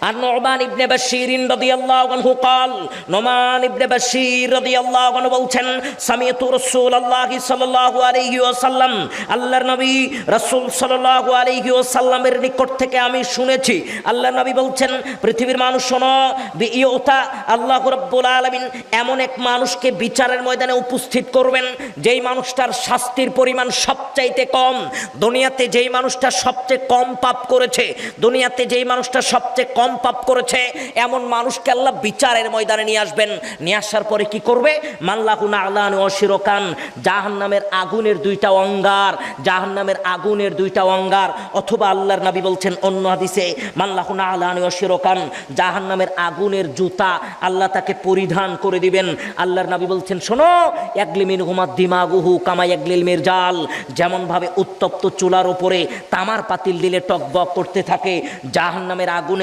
আর Numan ইবনে বাশীর রাদিয়াল্লাহু আনহু قال Numan ইবনে বাশীর রাদিয়াল্লাহু আনহু বলছেন সামিআতু রাসূলুল্লাহি সাল্লাল্লাহু আলাইহি ওয়াসাল্লাম, আল্লাহর নবী রাসূল সাল্লাল্লাহু আলাইহি ওয়াসাল্লামের নিকট থেকে আমি শুনেছি আল্লাহর নবী বলছেন, পৃথিবীর মানুষ শোনো, বিইউতা আল্লাহ রাব্বুল আলামিন এমন এক মানুষকে বিচারের ময়দানে উপস্থিত করবেন যেই মানুষটার শাস্তির পরিমাণ সবচাইতে কম। দুনিয়াতে যেই মানুষটা সবচেয়ে কম পাপ করেছে, দুনিয়াতে যেই মানুষটা সবচেয়ে কম পাপ করেছে এমন মানুষকে আল্লাহ বিচারের ময়দানে নিয়ে আসবেন। নিয়ে আসার পরে কি করবে? মাল্লাহু না'লান ওয়া শিরকান, জাহান্নামের আগুনের দুইটা অঙ্গার, জাহান্নামের আগুনের দুইটা অঙ্গার। অথবা আল্লাহর নবী বলছেন অন্য হাদিসে, মাল্লাহু না'লান ওয়া শিরকান, জাহান্নামের আগুনের জুতা আল্লাহ তাকে পরিধান করে দিবেন। আল্লাহর নবী বলছেন শোনো, ইয়াগলিমিন হুমা দিমাগুহু কামা ইয়াগলিল মিরজাল, যেমন ভাবে উত্তপ্ত চুলার উপরে তামার পাতিল দিলে টকবক করতে থাকে, জাহান্নামের আগুনে